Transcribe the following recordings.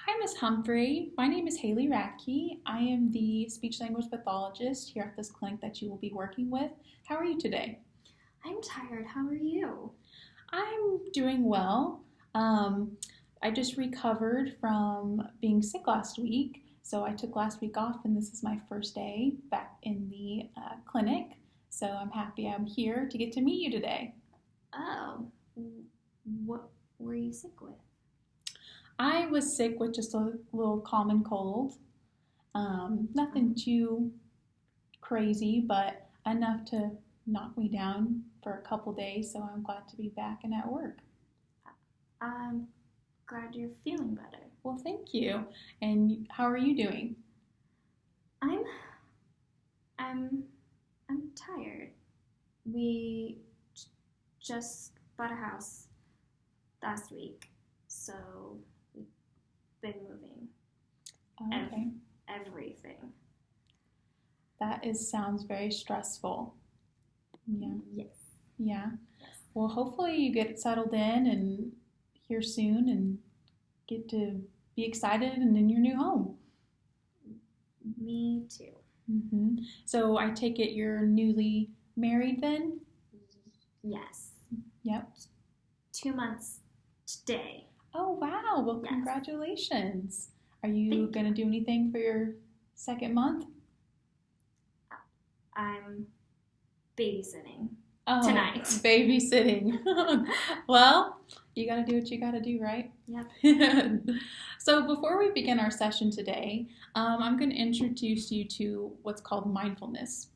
Hi, Ms. Humphrey. My name is Haley Radke. I am the speech language pathologist here at this clinic that you will be working with. How are you today? I'm tired. How are you? I'm doing well. Um, I just recovered from being sick last week, so I took last week off, and this is my first day back in the clinic. So I'm happy I'm here to get to meet you today. Oh, what were you sick with? I was sick with just a little common cold. Nothing too crazy, but enough to knock me down for a couple days. So I'm glad to be back and at work. I'm glad you're feeling better. Well, thank you. And how are you doing? I'm I'm I'm tired. We just bought a house last week, so we've been moving Okay. everything. That is sounds very stressful. Yeah. Yes. Yeah. Yes. Well, hopefully you get settled in and here soon and get to be excited and in your new home. Me too. So I take it you're newly married then? Yes. Yep. 2 months today. Oh, wow. Well, Yes. congratulations. Are you Thank going to do anything for your second month? I'm babysitting. Oh, Tonight. babysitting. Well, you got to do what you got to do, right? Yep. So before we begin our session today, I'm going to introduce you to what's called mindfulness.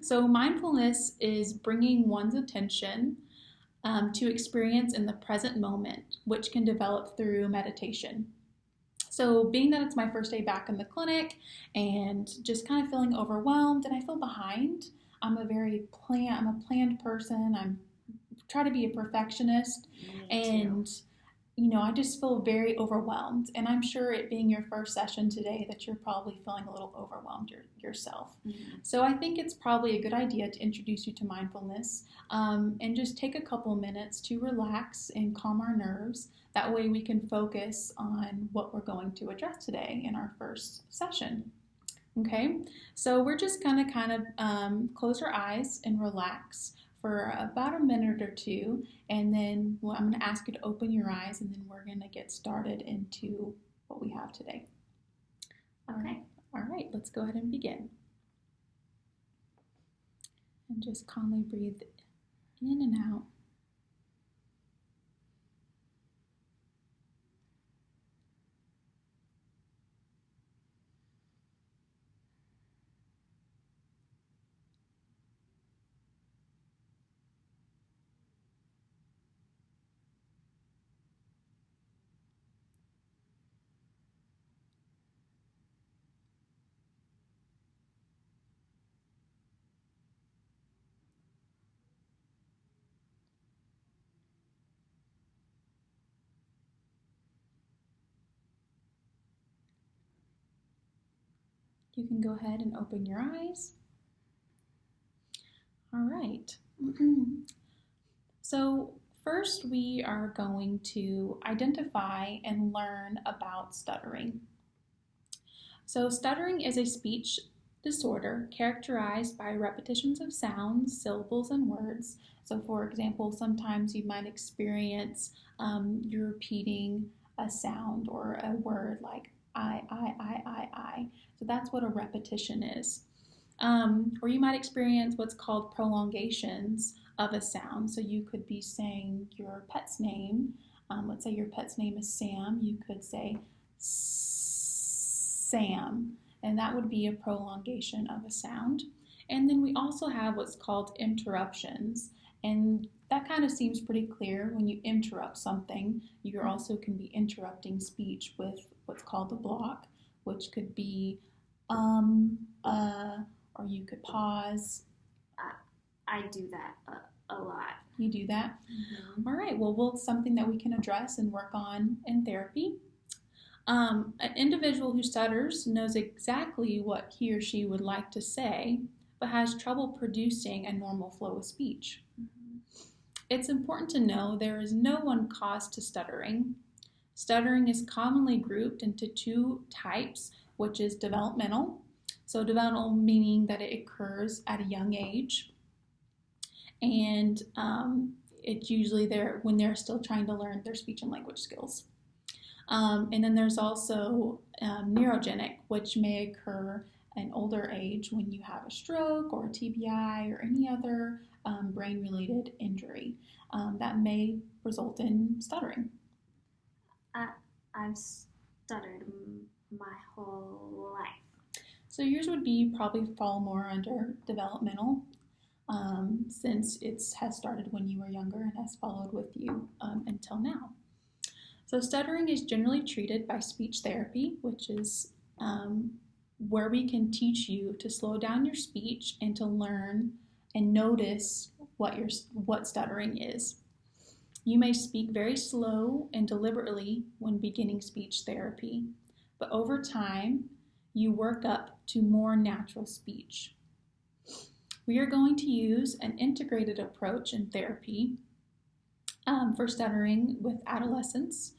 So mindfulness is bringing one's attention to experience in the present moment, which can develop through meditation. So being that it's my first day back in the clinic and just kind of feeling overwhelmed and I feel behind, I'm a planned person. I'm try to be a perfectionist and I just feel very overwhelmed. And I'm sure it being your first session today that you're probably feeling a little overwhelmed yourself. Mm-hmm. So I think it's probably a good idea to introduce you to mindfulness and just take a couple minutes to relax and calm our nerves. That way we can focus on what we're going to address today in our first session. Okay, so we're just going to kind of close our eyes and relax for about a minute or two, and then I'm going to ask you to open your eyes, and then we're going to get started into what we have today. Okay. All right, let's go ahead and begin. And just calmly breathe in and out. You can go ahead and open your eyes. All right. So first we are going to identify and learn about stuttering. So stuttering is a speech disorder characterized by repetitions of sounds, syllables, and words. So for example, sometimes you might experience you're repeating a sound or a word like I. So that's what a repetition is. Or you might experience what's called prolongations of a sound. So you could be saying your pet's name. Let's say your pet's name is Sam. You could say Sam, and that would be a prolongation of a sound. And then we also have what's called interruptions, and that kind of seems pretty clear. When you interrupt something, you also can be interrupting speech with what's called a block, which could be or you could pause. I do that a lot. You do that? Mm-hmm. All right, well, it's something that we can address and work on in therapy. An individual who stutters knows exactly what he or she would like to say, but has trouble producing a normal flow of speech. Mm-hmm. It's important to know there is no one cause to stuttering. Stuttering is commonly grouped into two types, which is developmental. So developmental meaning that it occurs at a young age, and it's usually there when they're still trying to learn their speech and language skills. And then there's also neurogenic, which may occur at an older age when you have a stroke or a TBI or any other brain-related injury that may result in stuttering. I've stuttered my whole life. So yours would be probably fall more under developmental, since it has started when you were younger and has followed with you until now. So stuttering is generally treated by speech therapy, which is where we can teach you to slow down your speech and to learn and notice what stuttering is. You may speak very slow and deliberately when beginning speech therapy, but over time, you work up to more natural speech. We are going to use an integrated approach in therapy for stuttering with adolescents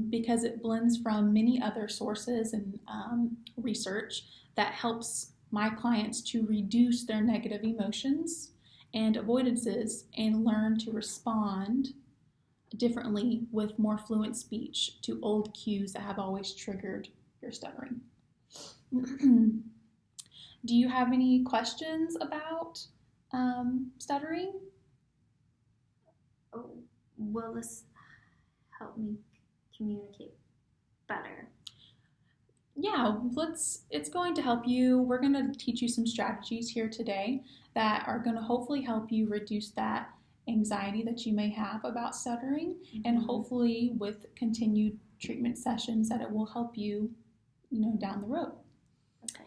because it blends from many other sources and research that helps my clients to reduce their negative emotions and avoidances and learn to respond differently with more fluent speech to old cues that have always triggered your stuttering. Do you have any questions about stuttering? Will this help me communicate better? Yeah, it's going to help you. We're going to teach you some strategies here today that are going to hopefully help you reduce that anxiety that you may have about stuttering, and hopefully with continued treatment sessions that it will help you, down the road. Okay.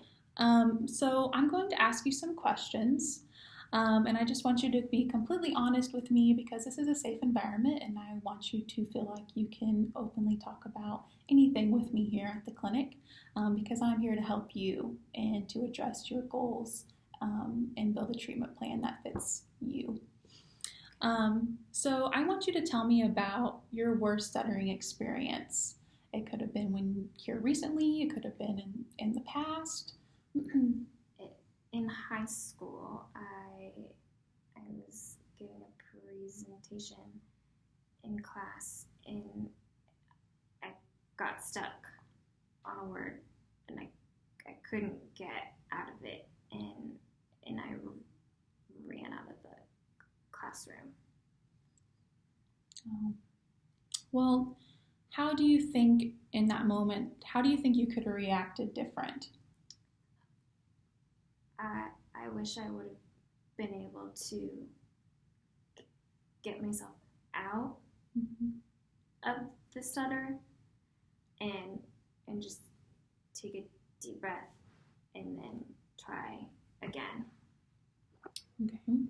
So I'm going to ask you some questions, and I just want you to be completely honest with me because this is a safe environment and I want you to feel like you can openly talk about anything with me here at the clinic because I'm here to help you and to address your goals and build a treatment plan that fits you. So I want you to tell me about your worst stuttering experience. It could have been when here recently, it could have been in the past. In high school, I was giving a presentation in class and I got stuck on a word and I couldn't get out of it and I ran out of the classroom. Oh. Well, how do you think in that moment, how do you think you could have reacted different? I wish I would have been able to get myself out of the stutter and just take a deep breath and then try again. Okay.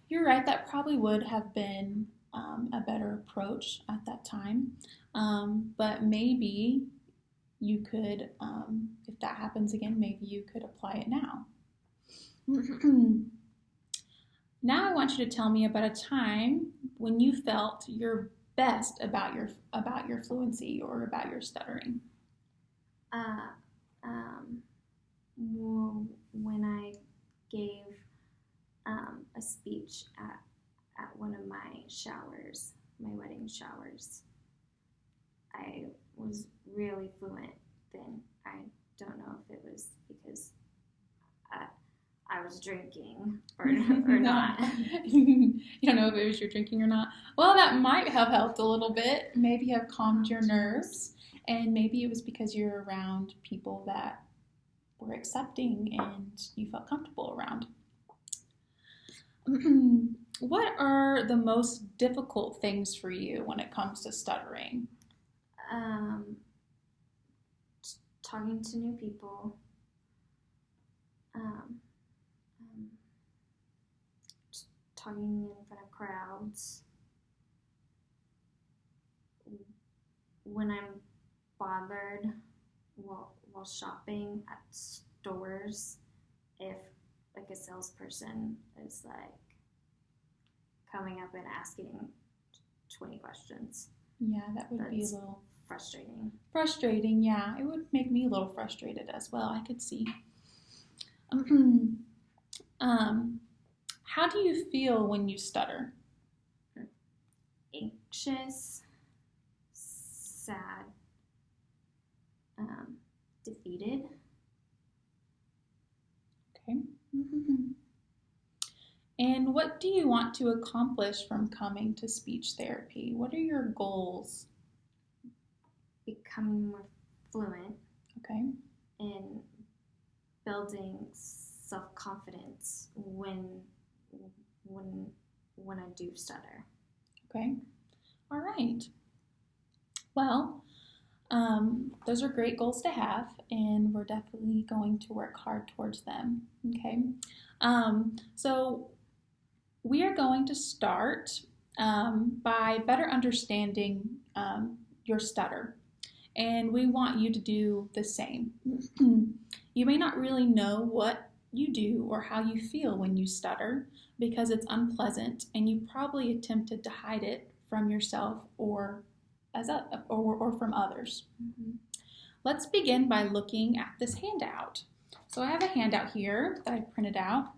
You're right, that probably would have been a better approach at that time. But maybe you could, if that happens again, maybe you could apply it now. Now I want you to tell me about a time when you felt your best about your fluency or about your stuttering. When I gave a speech at one of my showers, my wedding showers. I was really fluent then. I don't know if it was because I was drinking or not. You don't know if it was your drinking or not. Well, that might have helped a little bit. Maybe have calmed your nerves, and maybe it was because you're around people that were accepting and you felt comfortable around. What are the most difficult things for you when it comes to stuttering? Talking to new people. Talking in front of crowds. When I'm bothered while shopping at stores, if like a salesperson is like coming up and asking 20 questions. Yeah, that would be a That's little frustrating. frustrating. Yeah, it would make me a little frustrated as well. I could see. How do you feel when you stutter? Anxious, sad, defeated. Okay. And what do you want to accomplish from coming to speech therapy? What are your goals? Becoming more fluent Okay. and building self-confidence when I do stutter. Okay. All right. Well, those are great goals to have, and we're definitely going to work hard towards them. Okay. So we are going to start by better understanding your stutter, and we want you to do the same. You may not really know what you do or how you feel when you stutter because it's unpleasant, and you probably attempted to hide it from yourself or from others. Mm-hmm. Let's begin by looking at this handout. So I have a handout here that I printed out,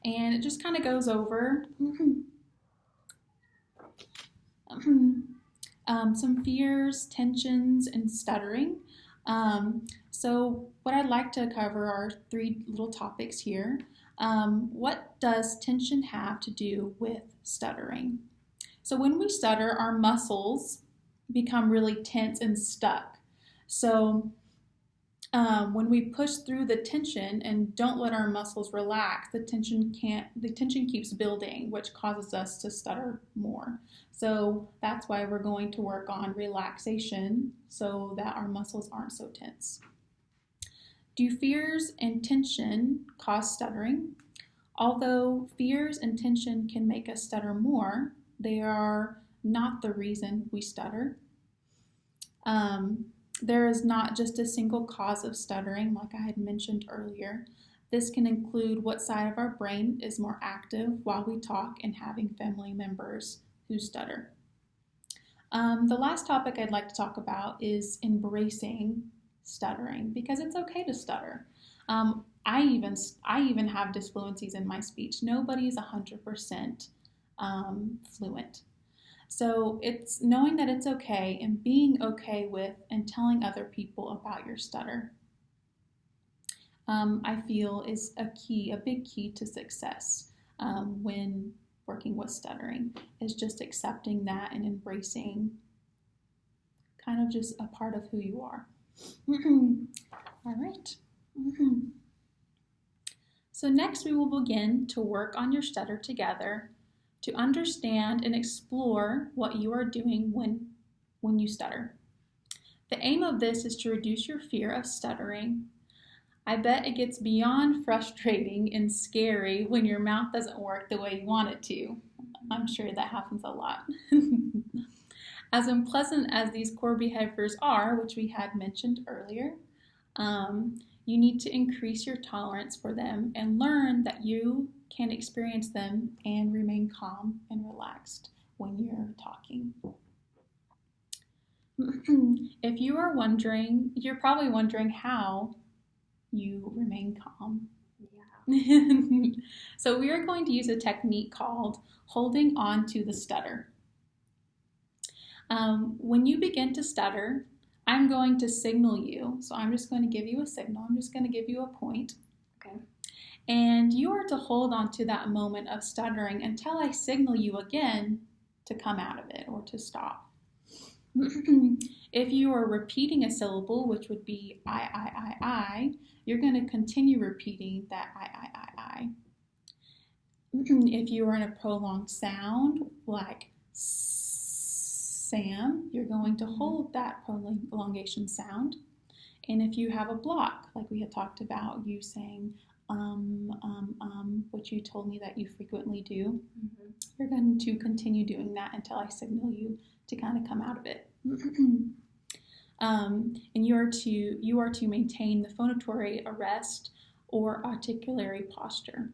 and it just kind of goes over some fears, tensions, and stuttering. So what I'd like to cover are 3 little topics here. What does tension have to do with stuttering? So when we stutter, our muscles become really tense and stuck. So when we push through the tension and don't let our muscles relax, the tension keeps building, which causes us to stutter more. So that's why we're going to work on relaxation so that our muscles aren't so tense. Do fears and tension cause stuttering? Although fears and tension can make us stutter more, they are not the reason we stutter. There is not just a single cause of stuttering, like I had mentioned earlier. This can include what side of our brain is more active while we talk and having family members who stutter. The last topic I'd like to talk about is embracing stuttering, because it's okay to stutter. I even have disfluencies in my speech. Nobody is 100% fluent. So it's knowing that it's okay and being okay with and telling other people about your stutter, I feel is a big key to success when working with stuttering, is just accepting that and embracing kind of just a part of who you are. All right. So next we will begin to work on your stutter together to understand and explore what you are doing when you stutter. The aim of this is to reduce your fear of stuttering. I bet it gets beyond frustrating and scary when your mouth doesn't work the way you want it to. I'm sure that happens a lot. As unpleasant as these core behaviors are, which we had mentioned earlier, you need to increase your tolerance for them and learn that you can experience them and remain calm and relaxed when you're talking. If you are wondering, you're probably wondering how you remain calm. Yeah. So we are going to use a technique called holding on to the stutter. When you begin to stutter, I'm going to signal you. So I'm just going to give you a signal. I'm just going to give you a point. Okay. And you are to hold on to that moment of stuttering until I signal you again to come out of it or to stop. If you are repeating a syllable, which would be I, you're going to continue repeating that I. If you are in a prolonged sound, like Sam, you're going to hold that prolongation sound. And if you have a block, like we had talked about, you saying which you told me that you frequently do, you're going to continue doing that until I signal you to kind of come out of it. And you are to maintain the phonatory arrest or articulatory posture.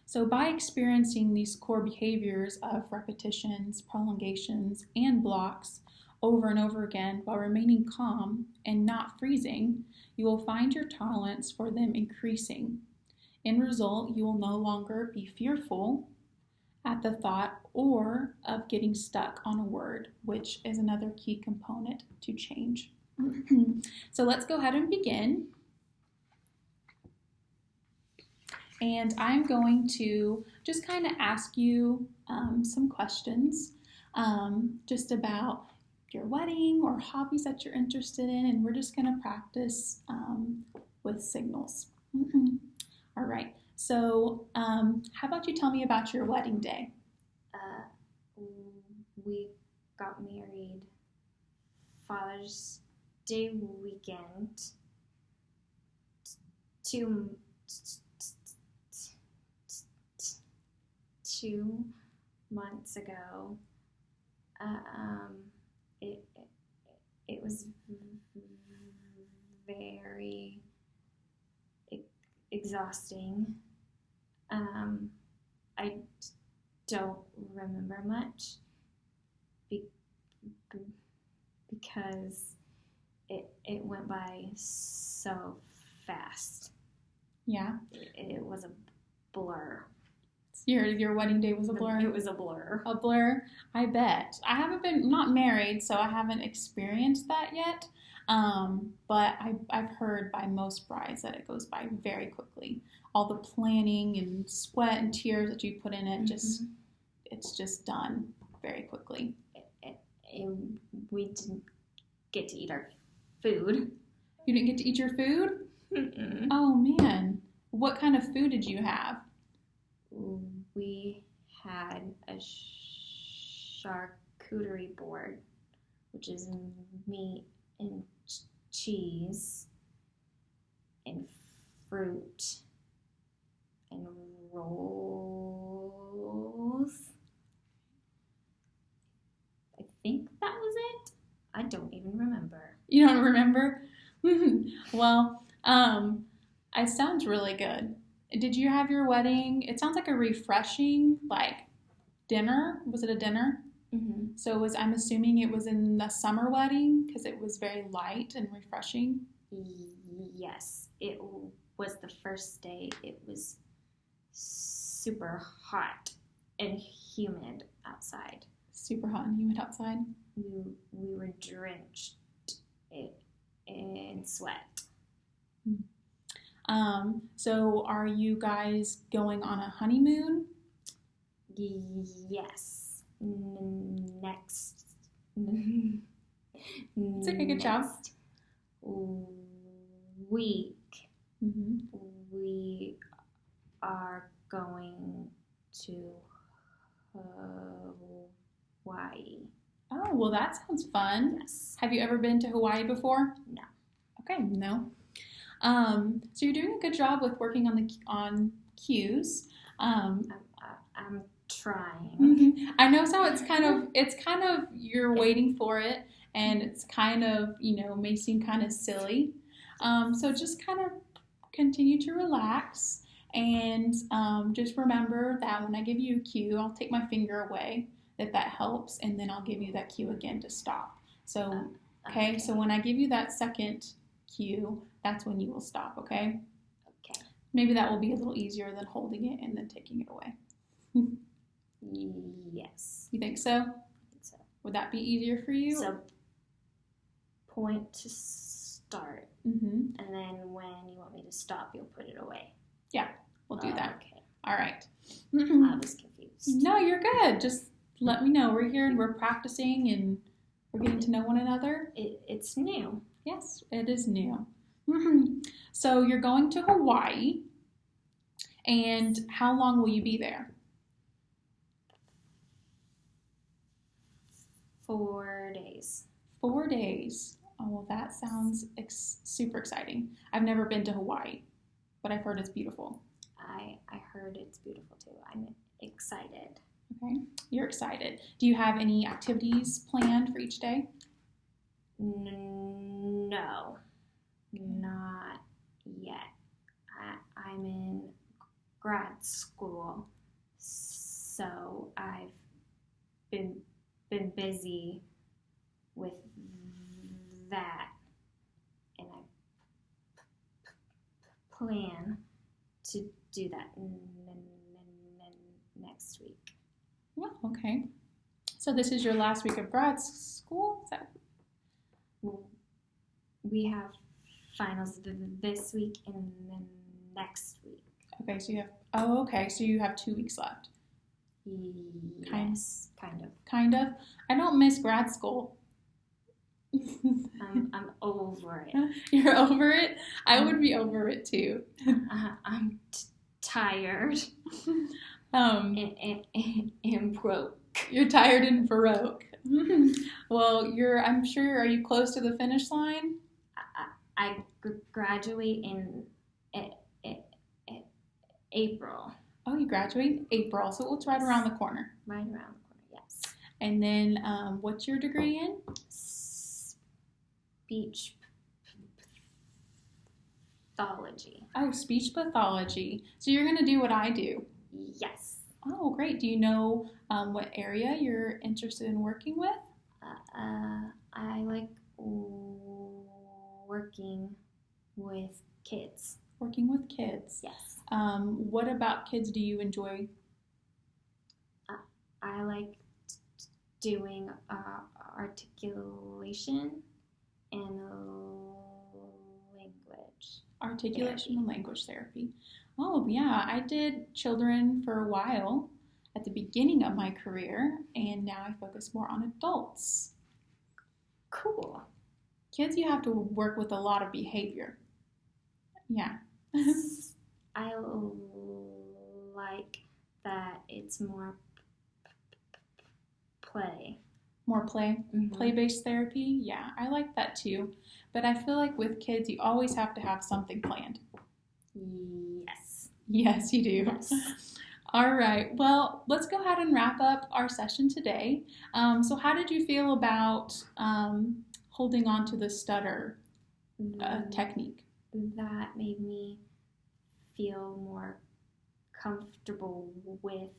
So by experiencing these core behaviors of repetitions, prolongations, and blocks over and over again while remaining calm and not freezing, you will find your tolerance for them increasing. In result, you will no longer be fearful at the thought or of getting stuck on a word, which is another key component to change. So let's go ahead and begin. And I'm going to just kind of ask you some questions just about your wedding or hobbies that you're interested in, and we're just going to practice with signals. All right, so how about you tell me about your wedding day? We got married Father's Day weekend 2 months ago. It was very exhausting. I don't remember much because it went by so fast. Yeah. It was a blur. Your wedding day was a blur? It was a blur. A blur? I bet. I haven't been, not married, so I haven't experienced that yet. But I've heard by most brides that it goes by very quickly. All the planning and sweat and tears that you put in it, it's just done very quickly. We didn't get to eat our food. You didn't get to eat your food? Mm-mm. Oh, man. What kind of food did you have? We had a charcuterie board, which is meat and cheese and fruit and rolls. I think that was it. I don't even remember. You don't remember? Well, it sounds really good. Did you have your wedding? It sounds like a refreshing, dinner. Was it a dinner? Mm-hmm. So I'm assuming it was in the summer wedding because it was very light and refreshing. Yes, it was the first day. It was super hot and humid outside. Super hot and humid outside. We were drenched in sweat. So are you guys going on a honeymoon? Yes. Next. It's okay, good job. Week. Mm-hmm. We are going to Hawaii. Oh, well, that sounds fun. Yes. Have you ever been to Hawaii before? No. Okay, no. So you're doing a good job with working on cues. I'm trying. I know, so it's kind of you're waiting for it, and it's kind of, may seem kind of silly. So just kind of continue to relax, and just remember that when I give you a cue, I'll take my finger away, if that helps, and then I'll give you that cue again to stop. So, okay, so when I give you that second cue, that's when you will stop, okay? Okay. Maybe that will be a little easier than holding it and then taking it away. Yes. You think so? I think so. Would that be easier for you? So, point to start, Mm-hmm. and then when you want me to stop, you'll put it away. Yeah, we'll do that. Okay. All right. I was confused. No, you're good. Just let me know. We're here and we're practicing and we're getting to know one another. It's new. Yes, it is new. So you're going to Hawaii, and how long will you be there? 4 days. 4 days. Oh, well, that sounds super exciting. I've never been to Hawaii, but I've heard it's beautiful. I heard it's beautiful too. I'm excited. Okay, you're excited. Do you have any activities planned for each day? No, not yet. I'm in grad school, so I've been busy with that, and I plan to do that next week. Oh, okay. So this is your last week of grad school? Is that... We have finals this week and then next week. Okay, so you have 2 weeks left. Yes, kind of. Kind of. I don't miss grad school. I'm over it. You're over it? I would be over it too. I'm tired and broke. You're tired and baroque. Well, I'm sure, are you close to the finish line? I graduate in April. Oh, you graduate in April, so it's right around the corner. Right around the corner, yes. And then what's your degree in? Speech pathology. Oh, speech pathology. So you're going to do what I do? Yes. Oh, great. Do you know what area you're interested in working with? I like working with kids. Working with kids. Yes. What about kids do you enjoy? I like doing articulation and language. Articulation therapy. and language therapy. Oh, yeah. I did children for a while at the beginning of my career, and now I focus more on adults. Cool. Kids, you have to work with a lot of behavior. Yeah. I like that it's more play. More play? Mm-hmm. Play-based therapy? Yeah, I like that too. But I feel like with kids, you always have to have something planned. Yes. Yes, you do. Yes. All right. Well, let's go ahead and wrap up our session today. So how did you feel about holding on to the stutter technique? That made me feel more comfortable with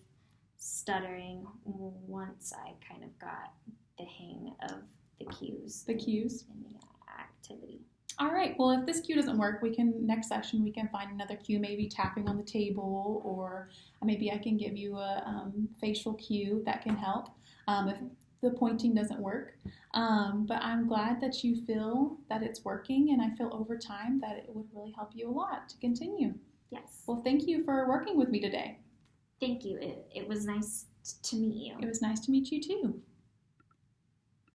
stuttering once I kind of got the hang of the cues. The cues? And the activity. All right. Well, if this cue doesn't work, next session we can find another cue, maybe tapping on the table, or maybe I can give you a facial cue that can help if the pointing doesn't work. But I'm glad that you feel that it's working, and I feel over time that it would really help you a lot to continue. Yes. Well, thank you for working with me today. Thank you. It was nice to meet you. It was nice to meet you too.